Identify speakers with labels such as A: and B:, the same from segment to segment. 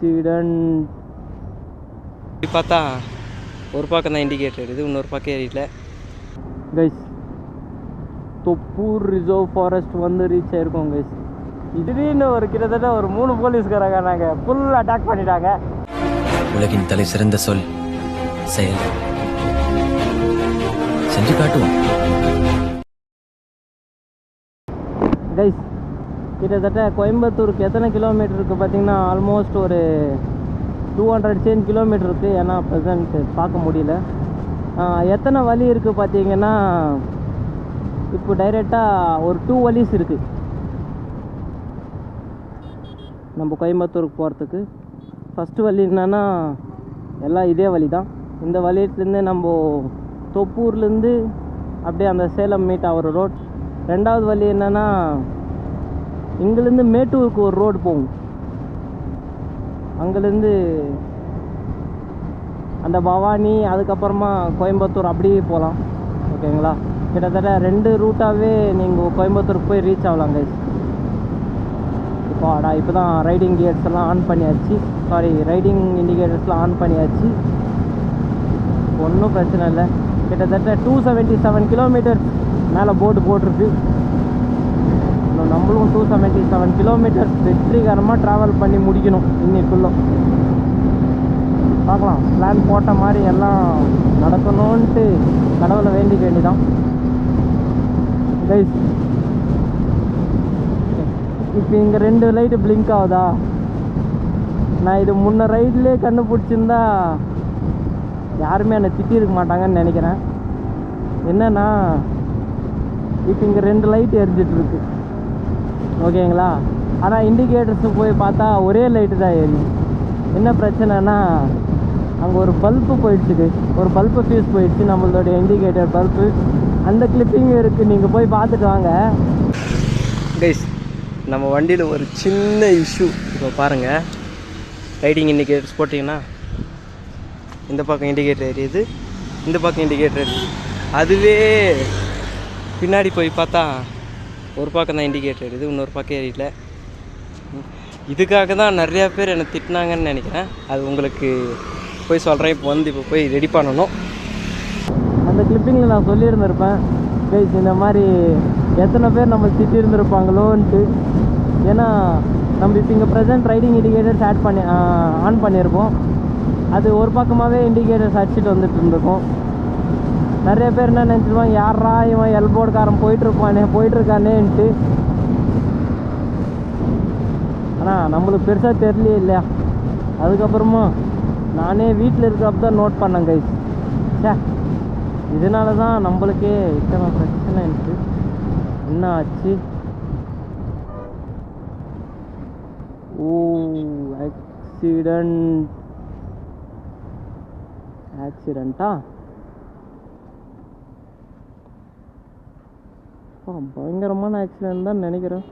A: Accident. பார்த்தா ஒரு பக்கம் தான் இண்டிகேட்டர் இருக்குது, இன்னொரு பக்கம் ஏறிடல கைஸ். தொப்பூர் ரிசர்வ் ஃபாரஸ்ட் வந்து ரீச் ஆயிருக்கோம் கைஸ். திடீர்னு ஒரு கிட்டத்தட்ட ஒரு 3 போலீஸ்காரங்க நாங்கள் ஃபுல் அட்டாக் பண்ணிட்டாங்க.
B: உலகின் தலை சிறந்த சொல் செயல். செஞ்சு காட்டுவோம்
A: கைஸ். கிட்டத்தட்ட கோயம்புத்தூருக்கு எத்தனை கிலோமீட்டர் இருக்குது பார்த்தீங்கன்னா, ஆல்மோஸ்ட் ஒரு 200 சேஞ்ச் கிலோமீட்டர் இருக்குது. ஏன்னா ப்ரெசண்ட் பார்க்க முடியல. எத்தனை வழி இருக்குது பார்த்தீங்கன்னா, இப்போ டைரெக்டாக ஒரு 2 வழிஸ் இருக்குது நம்ம கோயம்புத்தூருக்கு போகிறதுக்கு. ஃபஸ்ட்டு வழி என்னன்னா, எல்லாம் இதே வழி தான். இந்த வழியிலேருந்து நம்ம தொப்பூர்லேருந்து அப்படியே அந்த சேலம் மீட் ஆகிற ரோட். ரெண்டாவது வழி என்னென்னா, இங்கேருந்து மேட்டூருக்கு ஒரு ரோடு போகும். அங்கேருந்து அந்த பவானி, அதுக்கப்புறமா கோயம்புத்தூர் அப்படியே போகலாம். ஓகேங்களா? கிட்டத்தட்ட 2 ரூட்டாகவே நீங்கள் கோயம்புத்தூருக்கு போய் ரீச் ஆகலாம் கைஸ். இப்போ தான் ரைடிங் கியர்ஸ் எல்லாம் ஆன் பண்ணியாச்சு. ரைடிங் இண்டிகேட்டர்ஸ்லாம் ஆன் பண்ணியாச்சு. ஒன்றும் பிரச்சனை இல்லை. கிட்டத்தட்ட 277 கிலோமீட்டர்ஸ் மேலே போர்டு போட்டிருக்கு. நம்மளும் 277 கிலோமீட்டர்ஸ் வெற்றிகரமாக ட்ராவல் பண்ணி முடிக்கணும் இன்னைக்குள்ளே. பார்க்கலாம். பிளான் போட்ட மாதிரி எல்லாம் நடக்கணும்ன்ட்டு கடவுளை வேண்டிக்க வேண்டிதான் கைஸ். இப்போ இங்கே 2 லைட்டு பிளிங்க் ஆகுதா? நான் இது முன்ன ரைட்லேயே கண்டுபிடிச்சிருந்தா யாருமே என்னை திட்டிருக்க மாட்டாங்கன்னு நினைக்கிறேன். என்னன்னா, இப்போ இங்கே 2 லைட் எரிஞ்சிட்ருக்கு. ஓகேங்களா? ஆனால் இண்டிகேட்டர்ஸு போய் பார்த்தா ஒரே லைட்டு தான் எரியும். என்ன பிரச்சனைனா, அங்கே ஒரு பல்பு போயிடுச்சு, ஒரு பல்பு ஃபியூஸ் போயிடுச்சு, நம்மளோடைய இண்டிகேட்டர் பல்பு. அந்த கிளிப்பிங் இருக்குது, நீங்கள் போய் பார்த்துட்டு வாங்க கைஸ். நம்ம வண்டியில் ஒரு சின்ன இஷ்யூ. இப்போ பாருங்கள், ரைடிங் இண்டிகேட்டர்ஸ் போட்டிங்கன்னா இந்த பக்கம் இண்டிகேட்டர் எரியுது, இந்த பக்கம் இண்டிகேட்டர் எரியுது. அதுவே பின்னாடி போய் பார்த்தா ஒரு பக்கம் தான் இண்டிகேட்டர் எரியுது, இன்னொரு பக்கம் எரியல. இதுக்காக தான் நிறையா பேர் என்னை திட்டினாங்கன்னு நினைக்கிறேன். அது உங்களுக்கு போய் சொல்கிறேன். இப்போ போய் ரெடி பண்ணணும். அந்த கிளிப்பிங்கில் நான் சொல்லியிருந்திருப்பேன் கைஸ், இந்த மாதிரி எத்தனை பேர் நம்ம திட்டிருந்துருப்பாங்களோன்ட்டு. ஏன்னா நம்ம இப்போ இங்கே ப்ரெசென்ட் ரைடிங் இண்டிகேட்டர்ஸ் ஆன் பண்ணியிருப்போம். அது ஒரு பக்கமாகவே இண்டிகேட்டர்ஸ் அடிச்சுட்டு வந்துட்டு இருந்திருக்கும். நிறைய பேர் என்ன நினச்சிருவாங்க, யாரா இவன் எல்போர்டுக்காரன் போயிட்டுருக்கானேன்ட்டு. ஆனால் நம்மளுக்கு பெருசாக தெரியலையே இல்லையா. அதுக்கப்புறமா நானே வீட்டில் இருக்கிறப்ப தான் நோட் பண்ணேன் கைஸ். இதனால தான் நம்மளுக்கே இத்தனை பிரச்சனை இருக்குது. என்ன ஆச்சு? ஆக்சிடெண்ட்டா? பயங்கரமான ஆக்சிடென்ட் தான் நினைக்கிறேன்.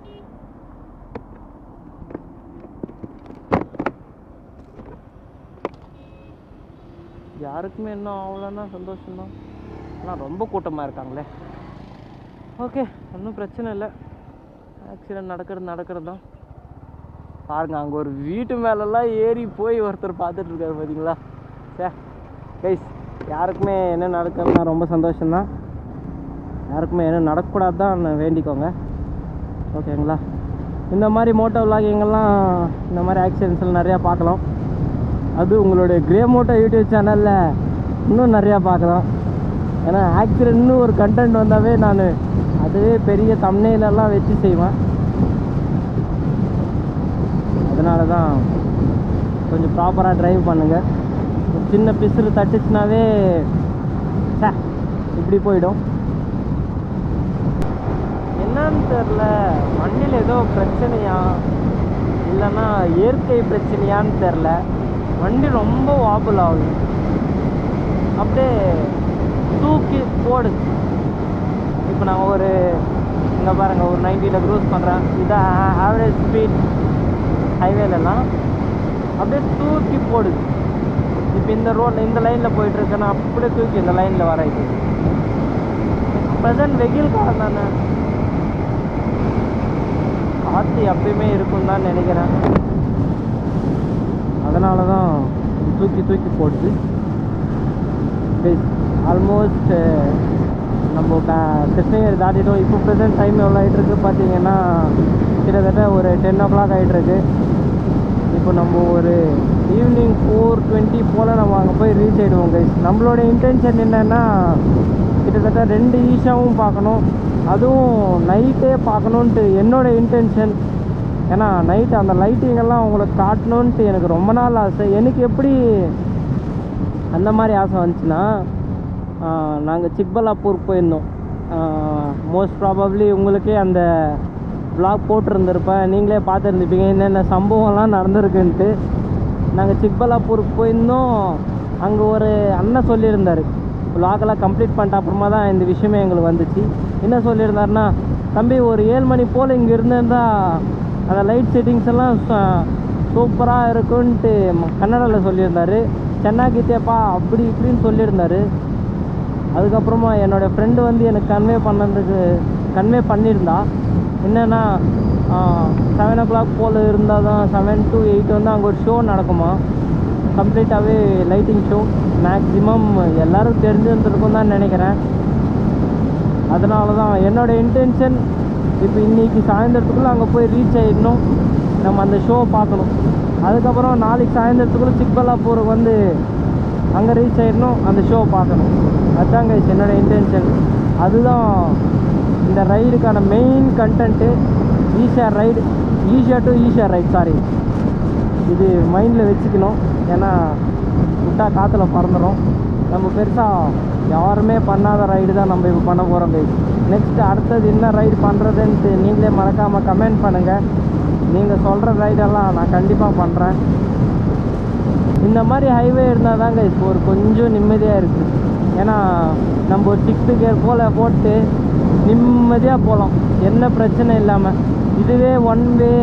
A: யாருக்குமே என்ன ஆகலன்னா சந்தோஷம்தான். ஆனால் ரொம்ப கூட்டமாக இருக்காங்களே. ஓகே, ஒன்றும் பிரச்சனை இல்லை. ஆக்சிடெண்ட் நடக்கிறது தான். பாருங்கள், அங்கே ஒரு வீட்டு மேலெல்லாம் ஏறி போய் ஒருத்தர் பார்த்துட்ருக்காரு பார்த்தீங்களா? கைஸ், யாருக்குமே என்ன நடக்கிறதுனா ரொம்ப சந்தோஷம்தான். யாருக்குமே என்ன நடக்கக்கூடாது தான் வேண்டிக்கோங்க. ஓகேங்களா? இந்த மாதிரி மோட்டோ விலாகிங்கெல்லாம் இந்த மாதிரி ஆக்சிடென்ட்ஸ்லாம் நிறையா பார்க்கலாம். அது உங்களுடைய கிரே மோட்டோ யூடியூப் சேனலில் இன்னும் நிறையா பார்க்கலாம். ஏன்னா ஆக்சிடென்ட்னு ஒரு கண்டென்ட் வந்தாவே நான் அதுவே பெரிய தம்ப்நெயிலெல்லாம் வச்சு செய்வேன். அதனால தான் கொஞ்சம் ப்ராப்பராக ட்ரைவ் பண்ணுங்கள். ஒரு சின்ன பிசுறு தட்டுச்சுனாவே இப்படி போயிடும். என்னன்னு தெரில, வண்டியில் ஏதோ பிரச்சனையா இல்லைன்னா இயற்கை பிரச்சனையான்னு தெரில, வண்டி ரொம்ப வாபுல் ஆகுது. அப்படியே தூக்கி போடுது. இப்போ நான் இங்கே பாருங்கள், ஒரு 90ல் க்ரூஸ் பண்ணுறேன். இதான் ஆவரேஜ் ஸ்பீட் ஹைவேலெல்லாம். அப்படியே தூக்கி போடுது. இப்போ இந்த லைனில் போயிட்டுருக்கேன்னா அப்படியே தூக்கி இந்த லைனில் வர. இது ப்ரெசன்ட் வெயில் காலம் தானே, காற்று எப்பயுமே இருக்கும் தான் நினைக்கிறேன். தூக்கி தூக்கி போடுது. ஆல்மோஸ்ட் நம்ம கிருஷ்ணகிரி தாண்டிட்டோம். இப்போ ப்ரெசென்ட் டைம் எவ்வளோ ஆகிட்டுருக்கு பார்த்தீங்கன்னா கிட்டத்தட்ட ஒரு 10 o'clock ஆகிட்டுருக்கு. இப்போ நம்ம ஒரு ஈவினிங் 4:20 போல் நம்ம அங்கே போய் ரீச் ஆகிடுவோம் கைஸ். நம்மளோட இன்டென்ஷன் என்னென்னா கிட்டத்தட்ட 2 ஈஷாவும் பார்க்கணும், அதுவும் நைட்டே பார்க்கணுன்ட்டு என்னோடய இன்டென்ஷன். ஏன்னா நைட்டு அந்த லைட்டிங்கெல்லாம் உங்களுக்கு காட்டணுன்ட்டு எனக்கு ரொம்ப நாள் ஆசை. எனக்கு எப்படி அந்த மாதிரி ஆசை வந்துச்சுன்னா, நாங்கள் சிக்பல்லாப்பூர் போயிருந்தோம். மோஸ்ட் ப்ராபப்ளி உங்களுக்கே அந்த vlog போட்டிருந்துருப்பேன், நீங்களே பார்த்துருந்துப்பீங்க என்னென்ன சம்பவம்லாம் நடந்திருக்குன்ட்டு. நாங்கள் சிக்பல்லாப்பூருக்கு போயிருந்தோம். அங்கே ஒரு அண்ணன் சொல்லியிருந்தார், vlogலாம் கம்ப்ளீட் பண்ணிட்ட அப்புறமா தான் இந்த விஷயமே எங்களுக்கு வந்துச்சு. என்ன சொல்லியிருந்தாருன்னா, தம்பி ஒரு 7 மணி போல் இங்கே இருந்திருந்தால் அந்த லைட் செட்டிங்ஸ் எல்லாம் சூப்பராக இருக்குன்ட்டு கன்னடாவில் சொல்லியிருந்தார். சென்னாக்கிட்டேப்பா அப்படி இப்படின்னு சொல்லியிருந்தார். அதுக்கப்புறமா என்னோடய ஃப்ரெண்டு வந்து எனக்கு கன்வே பண்ணியிருந்தா. என்னென்னா 7 o'clock போல் இருந்தால் தான் 7 to 8 வந்து அங்கே ஒரு ஷோ நடக்குமா, கம்ப்ளீட்டாகவே லைட்டிங் ஷோ. மேக்ஸிமம் எல்லோரும் தெரிஞ்சுருந்துருக்கும் தான் நினைக்கிறேன். அதனால தான் என்னோடய இன்டென்ஷன் இப்போ இன்றைக்கி சாயந்தரத்துக்குள்ளே அங்கே போய் ரீச் ஆகிடணும், நம்ம அந்த ஷோ பார்க்கணும். அதுக்கப்புறம் நாளைக்கு சாயந்தரத்துக்குள்ளே சிக்பல்லாப்பூருக்கு வந்து அங்கே ரீச் ஆகிடணும், அந்த ஷோ பார்க்கணும். அதுதான் கைஸ் என்னோடய இன்டென்ஷன். அதுதான் இந்த ரைடுக்கான main content. Isha to Isha ride, sorry, இது மைண்டில் வச்சுக்கணும். ஏன்னா விட்டா காற்றுல பறந்துடும். நம்ம பெருசாக யாருமே பண்ணாத ரைடு தான் நம்ம இப்போ பண்ண போகிறோம் கைஸ். நெக்ஸ்ட் அடுத்தது என்ன ரைடு பண்ணுறதுன்ட்டு நீங்களே மறக்காமல் கமெண்ட் பண்ணுங்கள். நீங்கள் சொல்கிற ரைடெல்லாம் நான் கண்டிப்பாக பண்ணுறேன். இந்த மாதிரி ஹைவே இருந்தால் தான் கைஸ் ஒரு கொஞ்சம் நிம்மதியாக இருக்குது. ஏன்னா நம்ம ஒரு 6th gear போல் போட்டு நிம்மதியாக போகலாம், என்ன பிரச்சனை இல்லாமல். இதுவே 1 way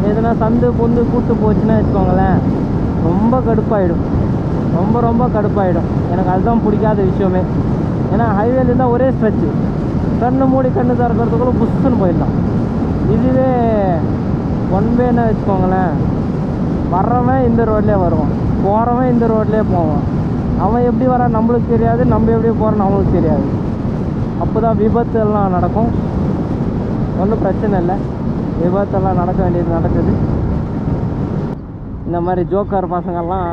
A: எதுனா சந்து பொந்து கூட்டு போச்சுன்னா வச்சுக்கோங்களேன், ரொம்ப கடுப்பாயிடும், ரொம்ப கடுப்பாயிடும். எனக்கு அதுதான் பிடிக்காத விஷயமே. ஏன்னா ஹைவேல இருந்தால் ஒரே ஸ்ட்ரெச்சு, கண்ணு மூடி கண்ணு திறக்கிறதுக்குள்ள புஷ்ஷுன்னு போயிடலாம். இதுவே 1 wayன்னு வச்சுக்கோங்களேன், வர்றவன் இந்த ரோட்லேயே வருவான், போகிறவன் இந்த ரோட்லேயே போவான். அவன் எப்படி வரான் நம்மளுக்கு தெரியாது, நம்ம எப்படி போகிறோன்னு அவங்களுக்கு தெரியாது. அப்போ தான் விபத்தெல்லாம் நடக்கும். ஒன்றும் பிரச்சனை இல்லை, விபத்தெல்லாம் நடக்க வேண்டியது நடக்குது. இந்த மாதிரி ஜோக்கர் பசங்கள்லாம்,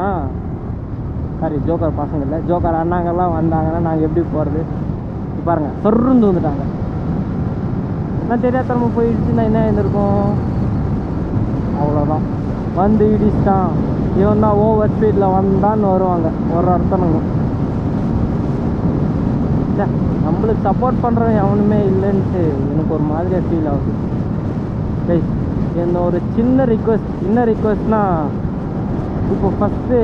A: சாரி ஜோக்கர் பசங்க இல்லை, ஜோக்கர் அண்ணாங்கள்லாம் வந்தாங்கன்னா நாங்கள் எப்படி போகிறது பாருங்கள், சொருந்து வந்துட்டாங்க. நான் தெரியாதனமா போயிடுச்சு, நான் என்ன இருந்திருக்கோம், அவ்வளோதான். வந்து இடிச்சிட்டான், இவன் தான் ஓவர் ஸ்பீடில் வந்தான்னு வருவாங்க ஒரு அர்த்தனுங்க. நம்மளுக்கு சப்போர்ட் பண்ணுறவன் எவனுமே இல்லைன்ட்டு எனக்கு ஒரு மாதிரியாக ஃபீல் ஆகுது. கைஸ் என்ன ஒரு சின்ன ரிக்வெஸ்ட், என்ன ரிக்வெஸ்ட்னால், இப்போ ஃபஸ்ட்டு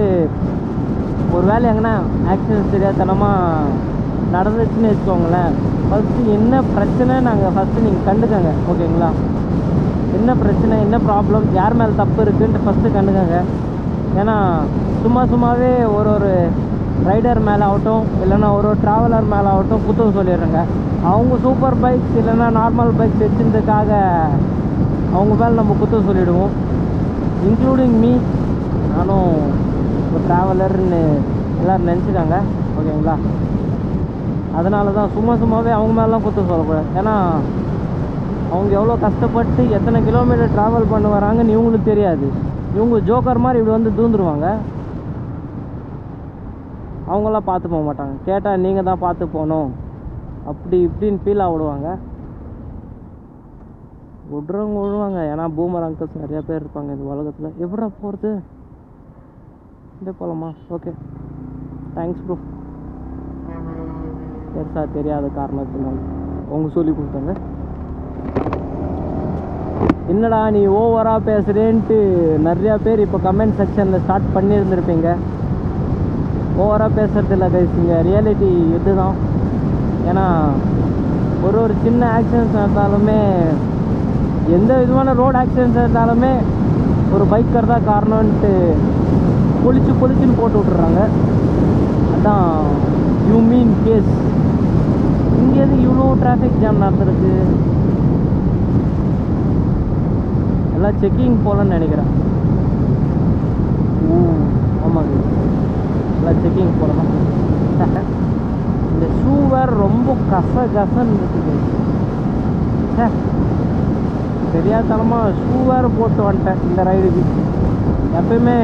A: ஒரு வேலை எங்கன்னா ஆக்சிடென்ட் தெரியாதனமாக நடந்துச்சுன்னு வச்சுக்கோங்களேன், ஃபஸ்ட்டு என்ன பிரச்சனை நாங்கள் ஃபஸ்ட்டு நீங்கள் கண்டுக்கங்க, ஓகேங்களா? என்ன பிரச்சனை, என்ன ப்ராப்ளம், யார் மேலே தப்பு இருக்குன்ட்டு ஃபஸ்ட்டு கண்டுக்கங்க. ஏன்னா சும்மாவே ஒரு ரைடர் மேலே ஆகட்டும், இல்லைன்னா ஒரு ட்ராவலர் மேலே ஆகட்டும் குத்தம் சொல்லிடுறேங்க. அவங்க சூப்பர் பைக்ஸ் இல்லைன்னா நார்மல் பைக்ஸ் வச்சுருந்ததுக்காக அவங்க மேலே நம்ம குத்தம் சொல்லிவிடுவோம், இன்க்ளூடிங் மீ. நானும் ஒரு ட்ராவலர்னு எல்லோரும் நினச்சிக்காங்க, ஓகேங்களா? அதனால தான் சும்மாவே அவங்க மேலாம் குத்தம் சொல்லக்கூடாது. ஏன்னா அவங்க எவ்வளோ கஷ்டப்பட்டு எத்தனை கிலோமீட்டர் ட்ராவல் பண்ண வராங்கன்னு இவங்களுக்கு தெரியாது. இவங்க ஜோக்கர் மாதிரி இப்படி வந்து தூந்துருவாங்க, அவங்களாம் பார்த்து போக மாட்டாங்க. கேட்டால் நீங்கள் தான் பார்த்து போகணும் அப்படி இப்படின்னு ஃபீல் ஆகிடுவாங்க. விட்றவங்க விழுவாங்க, ஏன்னா பூமர் அங்கிள்ஸ் நிறையா பேர் இருப்பாங்க இந்த உலகத்தில். எப்படா போகிறது, இப்படியே போகலாமா? Okay, thanks bro. பெருசாக தெரியாத காரணத்தினால அவங்க சொல்லி கொடுத்தாங்க. என்னடா நீ ஓவராக பேசுகிறேன்ட்டு நிறையா பேர் இப்போ கமெண்ட் செக்ஷனில் ஸ்டார்ட் பண்ணியிருந்துருப்பீங்க. ஓவராக பேசுகிறது இல்லை கைஸ், இங்கே ரியாலிட்டி இதுதான். ஏன்னா ஒரு சின்ன ஆக்சிடென்ட்ஸ் நடந்தாலுமே, எந்த விதமான ரோடு ஆக்சிடென்ட்ஸ் இருந்தாலுமே ஒரு பைக்கர் தான் காரணம்ன்ட்டு பொழிச்சுன்னு போட்டு விட்டுறாங்க. அதான் யூ மீன் கேஸ். இங்கே எது இவ்வளோ டிராஃபிக் ஜாம் நடந்துருக்கு, எல்லாம் செக்கிங் போலன்னு நினைக்கிறேன். ஆமாங்க, வாக்கிங் போகிறதான். இந்த ஷூ வேறு ரொம்ப கசன்னு இருக்குது. தெரியாதனமாக ஷூ வேறு போட்டு வந்துட்டேன் இந்த ரைடுக்கு. எப்பயுமே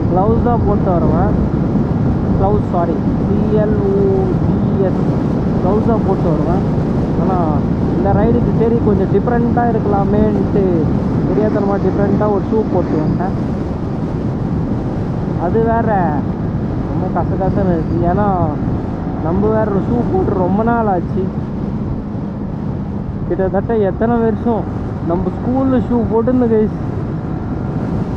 A: க்ளவுஸ் தான் போட்டு வருவேன். க்ளவுஸ் CLOUS க்ளவுஸ் தான் போட்டு வருவேன். ஆனால் இந்த ரைடுக்கு சரி கொஞ்சம் டிஃப்ரெண்ட்டாக இருக்கலாமேன்ட்டு தெரியாதனமாக டிஃப்ரெண்ட்டாக ஒரு ஷூ போட்டு வந்துட்டேன். அது வேறு ரொம்ப கசன்னு இருக்குது. ஏன்னா நம்ம வேறு ஷூ போட்டு ரொம்ப நாள் ஆச்சு. கிட்டத்தட்ட எத்தனை வருஷம் நம்ம ஸ்கூலில் ஷூ போட்டுருந்து கைஸ்.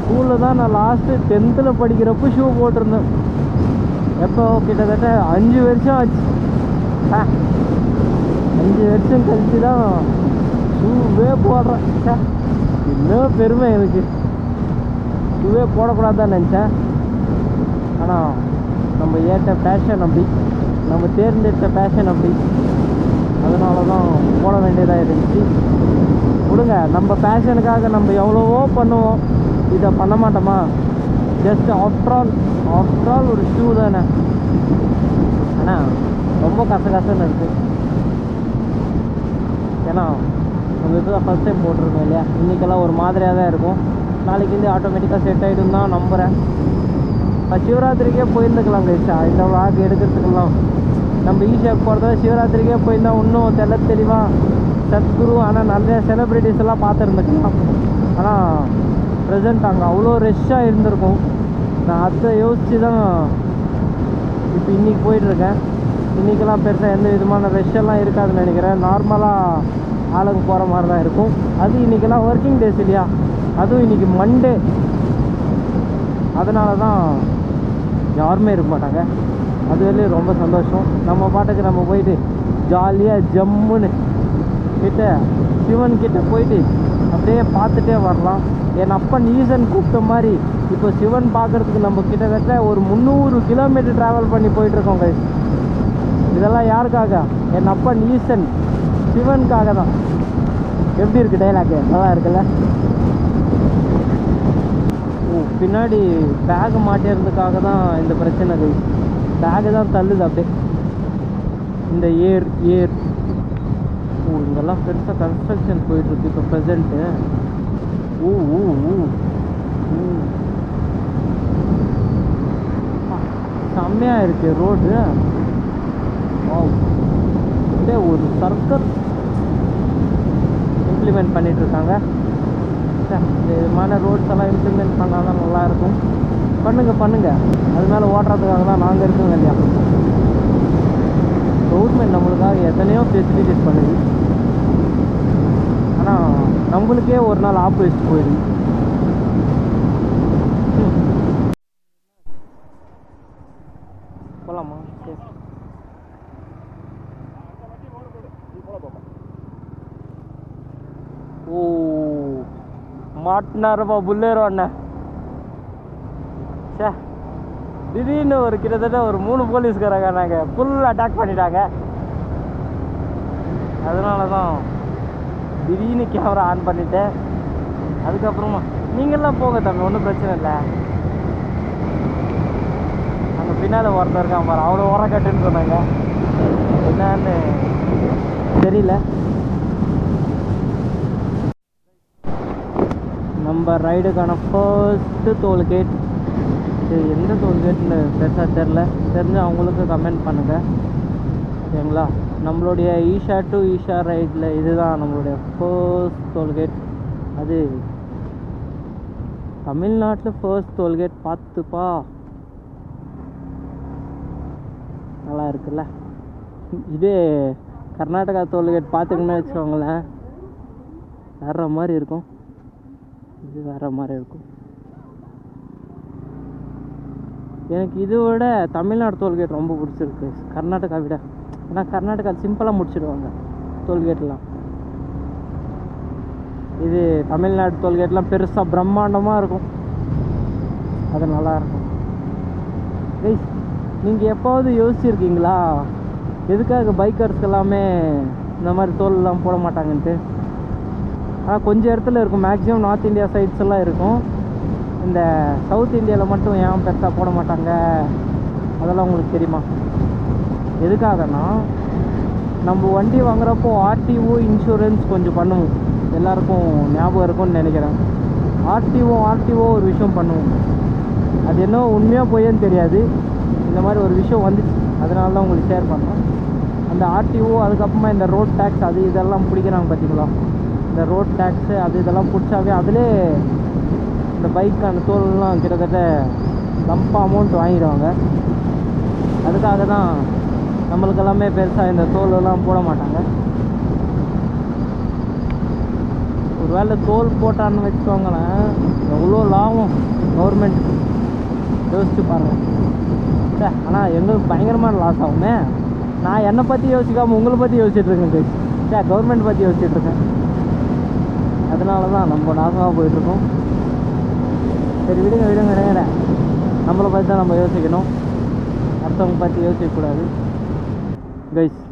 A: ஸ்கூலில் தான் நான் லாஸ்ட்டு 10th படிக்கிறப்போ ஷூ போட்டிருந்தேன். எப்போ கிட்டத்தட்ட 5 வருஷம் ஆச்சு. 5 வருஷம் கழிச்சு தான் ஷூவே போடுறேன். இன்னும் பெருமை எனக்கு. ஷூவே போடக்கூடாதுதான் நினச்சேன். ஆனால் நம்ம ஏற்ற பேஷன் அப்படி, நம்ம தேர்ந்தெடுத்த பேஷன் அப்படி, அதனால தான் போட வேண்டியதாக இருந்துச்சு. கொடுங்க, நம்ம பேஷனுக்காக நம்ம எவ்வளவோ பண்ணுவோம், இதை பண்ண மாட்டோமா? ஜஸ்ட் ஆஃப்டர் ஆல் ஒரு ஷூ தானே. ஆனால் ரொம்ப கசன்னு இருக்குது. ஏன்னா நம்ம இப்போ தான் ஃபஸ்ட் டைம் போட்டிருக்கோம் இல்லையா. இன்றைக்கெல்லாம் ஒரு மாதிரியாக தான் இருக்கும். நாளைக்கு வந்து ஆட்டோமேட்டிக்காக செட் ஆகிடும் தான் நம்புகிறேன். இப்போ சிவராத்திரிக்கே போயிருந்துக்கலாம் கைஸா. இந்த வாக்கு எடுக்கிறதுக்கெல்லாம் நம்ம ஈஷாக்கு போகிறத சிவராத்திரிக்கே போயிருந்தால் இன்னும் தெளிவாக சத்குரு ஆனால் நிறைய செலிப்ரிட்டிஸ் எல்லாம் பார்த்துருந்துக்கலாம். ஆனால் ப்ரெசென்ட் அங்கே அவ்வளோ ரெஷ்ஷாக இருந்திருக்கும். நான் அதை யோசித்து தான் இப்போ இன்றைக்கி போயிட்டுருக்கேன். இன்றைக்கெல்லாம் பெருசாக எந்த விதமான ரெஷ்ஷெல்லாம் இருக்காதுன்னு நினைக்கிறேன். நார்மலாக ஆளுங்க போகிற மாதிரி தான் இருக்கும். அது இன்றைக்கெல்லாம் ஒர்க்கிங் டேஸ் இல்லையா, அதுவும் இன்றைக்கி மண்டே. அதனால தான் யாருமே இருக்க மாட்டாங்க. அது வரையும் ரொம்ப சந்தோஷம். நம்ம பாட்டுக்கு நம்ம போயிட்டு ஜாலியாக ஜம்முன்னு சிவன் கிட்ட போயிட்டு அப்படியே பார்த்துட்டே வரலாம். என் அப்பன் ஈசன் கூப்பிட்ட மாதிரி இப்போ சிவன் பார்க்குறதுக்கு நம்ம கிட்டத்தட்ட ஒரு 300 கிலோமீட்டர் ட்ராவல் பண்ணி போயிட்டுருக்கோம் கைஸ். இதெல்லாம் யாருக்காக? என் அப்பன் ஈசன் சிவனுக்காக தான். எப்படி இருக்குது டைலாக்கு? நல்லா இருக்குல்ல? பின்னாடி பேக் மாட்டிறதுக்காக தான் இந்த பிரச்சனை கைஸ். பேகு தான் தள்ளுது அப்படியே. இந்த ஏர் இங்கெல்லாம் பெருசாக கன்ஸ்ட்ரக்ஷன் போயிட்டுருக்கு இப்போ ப்ரெசண்ட்டு. செம்மையாக இருக்குது ரோடு. அப்படியே ஒரு சர்க்கிள் இம்ப்ளிமெண்ட் பண்ணிகிட்ருக்காங்க. இந்த விதமான ரோட்ஸ் எல்லாம் இம்ப்ளிமெண்ட் பண்ணால் தான் நல்லாயிருக்கும். பண்ணுங்க. அது மேலே ஓட்டுறதுக்காக தான் நாங்கள் இருக்கோங்க இல்லையா. கவர்மெண்ட் நம்மளுக்காக எத்தனையோ ஃபெசிலிட்டிஸ் பண்ணுது. ஆனால் நம்மளுக்கே ஒரு நாள் ஆப்போசிட் போயிடுது. போகலாமா? சரி. மாட்டினாரப்பா புல்லேரோ அண்ணன். சே, திடீர்னு ஒரு கிட்டத்தட்ட ஒரு 3 போலீஸ்காரங்க நாங்கள் ஃபுல் அட்டாக் பண்ணிட்டாங்க. அதனால தான் திடீர்னு கேமரா ஆன் பண்ணிட்டேன். அதுக்கப்புறமா நீங்கள்லாம் போங்க தம்பி, ஒன்றும் பிரச்சனை இல்லை. அங்கே பின்னால் ஒருத்தர் இருக்கான் பாரு, அவ்வளோ உரக்கட்டுன்னு சொன்னாங்க. என்னன்னு தெரியல. நம்ம ரைடுக்கான ஃபர்ஸ்ட்டு டோல்கேட் இது எந்த டோல்கேட்னு பெருசாக தெரிஞ்சு அவங்களுக்கு கமெண்ட் பண்ணுங்கள் சரிங்களா. நம்மளுடைய ஈஷா டு ஈஷா ரைடில் இதுதான் நம்மளுடைய ஃபர்ஸ்ட் டோல்கேட். அது தமிழ்நாட்டில் ஃபர்ஸ்ட் டோல்கேட். பார்த்துப்பா, நல்லா இருக்குல்ல. இதே கர்நாடகா டோல்கேட் பார்த்துக்கணுன்னு வச்சுக்கோங்களேன், வேற மாதிரி இருக்கும். இது வேறு மாதிரி இருக்கும். எனக்கு இதை விட தமிழ்நாடு டோல்கேட் ரொம்ப பிடிச்சிருக்கு கர்நாடகா விட. ஏன்னா கர்நாடகா சிம்பிளாக முடிச்சிடுவாங்க டோல்கேட்லாம். இது தமிழ்நாடு டோல்கேட்லாம் பெருசாக பிரம்மாண்டமாக இருக்கும். அது நல்லாயிருக்கும். கைஸ், நீங்கள் எப்போவது யோசிச்சிருக்கீங்களா எதுக்காக பைக்கர்ஸ்க்கு எல்லாமே இந்த மாதிரி டோல்லாம் போட மாட்டாங்கன்ட்டு? ஆனால் கொஞ்சம் இடத்துல இருக்கும். மேக்ஸிமம் நார்த் இந்தியா சைட்ஸ் எல்லாம் இருக்கும். இந்த சவுத் இந்தியாவில் மட்டும் ஏன் பெருசாக போட மாட்டாங்க அதெல்லாம் உங்களுக்கு தெரியுமா? எதுக்காகனா நம்ம வண்டி வாங்குறப்போ ஆர்டிஓ இன்சூரன்ஸ் கொஞ்சம் பண்ணுவோம். எல்லாருக்கும் ஞாபகம் இருக்கும்னு நினைக்கிறேன். ஆர்டிஓ ஒரு விஷயம் பண்ணுவோம். அது என்ன உண்மையாக போயேன்னு தெரியாது. இந்த மாதிரி ஒரு விஷயம் வந்துச்சு, அதனால தான் உங்களுக்கு ஷேர் பண்ணேன். அந்த ஆர்டிஓ, அதுக்கப்புறமா இந்த ரோட் டேக்ஸ் அது இதெல்லாம் பிடிக்கிறாங்க பார்த்தீங்களா? இந்த ரோட் டேக்ஸு அது இதெல்லாம் பிடிச்சாவே அதிலே இந்த பைக்கான தோல்லாம் கிட்டத்தட்ட லம்ப் அமௌண்ட் வாங்கிடுவாங்க. அதுக்காக தான் நம்மளுக்கு எல்லாமே பெருசாக இந்த தோலெல்லாம் போட மாட்டாங்க. ஒரு வேளை தோல் போட்டான்னு வச்சுக்கோங்களேன், எவ்வளோ லாபம் கவர்மெண்ட்டுக்கு யோசிச்சு பாருங்கள். சார் ஆனால் எங்களுக்கு பயங்கரமான லாஸ் ஆகுமே. நான் என்னை பற்றி யோசிக்காமல் உங்களை பற்றி யோசிச்சுட்ருக்கேன் சார், கவர்மெண்ட் பற்றி யோசிச்சுட்ருக்கேன். அதனால தான் நம்ம நாசமாக போயிட்டுருக்கோம். சரி விடுங்க, நம்மளை பற்றி தான் நம்ம யோசிக்கணும், அடுத்தவங்க பற்றி யோசிக்கக்கூடாது. கைஸ்,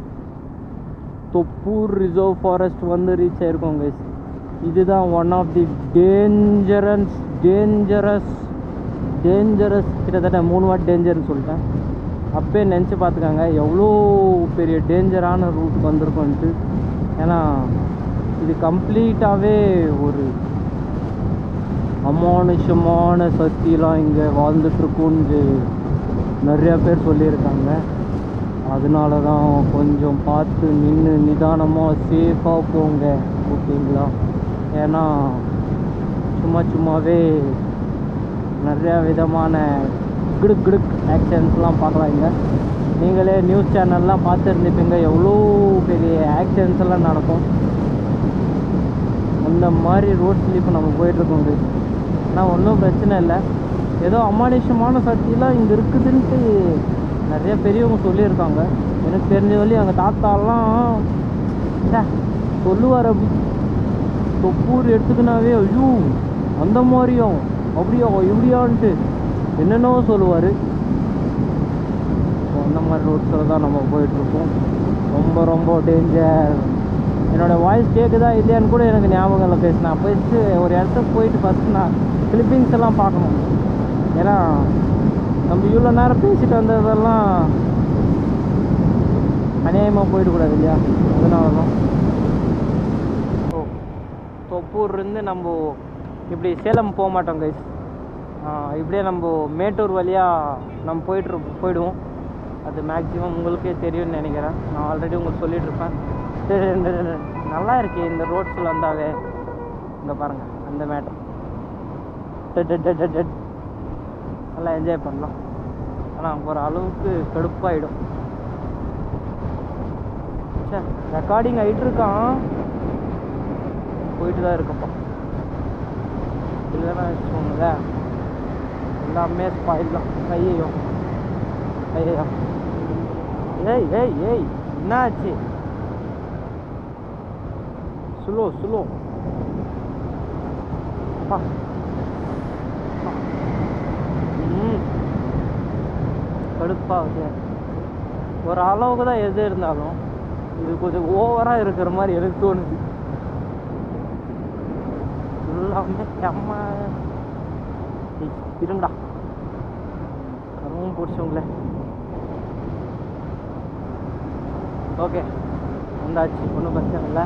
A: தொப்பூர் ரிசர்வ் ஃபாரஸ்ட் வந்து ரீச் ஆகிருக்கோம் கைஸ். இதுதான் ஒன் ஆஃப் தி டேஞ்சரஸ் கிட்டத்தட்ட 3 வாட்டி டேஞ்சர்னு சொல்லிட்டேன். அப்பயே நினச்சி பார்த்துக்காங்க எவ்வளோ பெரிய டேஞ்சரான ரூட் வந்திருக்கோன்ட்டு. ஏன்னா இது கம்ப்ளீட்டாகவே ஒரு அமானுஷமான சக்தியெலாம் இங்கே வாழ்ந்துட்டுருக்குன்னு நிறையா பேர் சொல்லியிருக்காங்க. அதனால தான் கொஞ்சம் பார்த்து நின்று நிதானமாக சேஃபாக போங்க, ஓகேங்களா? ஏன்னா சும்மாவே நிறையா விதமான கிடுக் ஆக்ஷன்ஸ்லாம் பார்க்கலாம் இங்கே. நீங்களே நியூஸ் சேனல்லாம் பார்த்துருந்துப்பீங்க, எவ்வளோ பெரிய ஆக்ஷன்ஸ் எல்லாம் நடக்கும். அந்த மாதிரி ரோட் ஸ்லீப் நம்ம போயிட்டுருக்கோங்க. ஆனால் ஒன்றும் பிரச்சனை இல்லை. ஏதோ அமானுஷமான சக்தியெலாம் இங்கே இருக்குதுன்ட்டு நிறைய பெரியவங்க சொல்லியிருக்காங்க. எனக்கு தெரிஞ்ச வழி எங்கள் தாத்தாலாம் சொல்லுவார். அப்படி தொப்பூர் எடுத்துக்கினாவே ஐயோ அந்த மாதிரியும் அப்படியா இப்படியான்ட்டு என்னென்னவோ சொல்லுவார். அந்த மாதிரி ரோட்ஸில் தான் நம்ம போயிட்டுருக்கோம். ரொம்ப டேஞ்சர். என்னோடய வாய்ஸ் கேட்குதா இல்லையான்னு கூட எனக்கு ஞாபகம் இல்லை. பேசினேன் போயிட்டு ஒரு இடத்துக்கு போயிட்டு ஃபஸ்ட்டு நான் கிளிப்பிங்ஸ் எல்லாம் பார்க்கணும். ஏன்னா நம்ம இவ்வளோ நேரம் பேசிட்டு வந்ததெல்லாம் அநியாயமாக போயிடக்கூடாது இல்லையா? அதனால தான். தொப்பூர்லேருந்து நம்ம இப்படி சேலம் போக மாட்டோம் கைஸ். இப்படியே நம்ம மேட்டூர் வழியாக நம்ம போயிடுவோம். அது மேக்ஸிமம் உங்களுக்கே தெரியும்னு நினைக்கிறேன். நான் ஆல்ரெடி உங்களுக்கு சொல்லிகிட்ருப்பேன். நல்லா இருக்கு இந்த ரோட்ஸில் வந்தாவே. இங்கே பாருங்கள் அந்த மேட்டர் நல்லா என்ஜாய் பண்ணலாம். ஆனால் ஒரு அளவுக்கு கடுப்பாயிடும். சார் ரெக்கார்டிங் ஆகிட்டுருக்கான், போயிட்டு தான் இருக்கப்பா. இல்லைன்னா வச்சுக்கோங்கள எல்லாமே ஸ்பாயில் தான். ஐயோ ஏய் என்ன ஆச்சு? ஸ்லோ அப்பா. கடுப்பாகுது. ஒரு அளவுக்கு தான் எது இருந்தாலும் இது கொஞ்சம் ஓவராக இருக்கிற மாதிரி எனக்கு தோணுது. எல்லாமே செம்ம இருங்கடா, கருவும் பிடிச்சவங்களே. ஓகே வந்தாச்சு, ஒன்றும் பிரச்சனை இல்லை.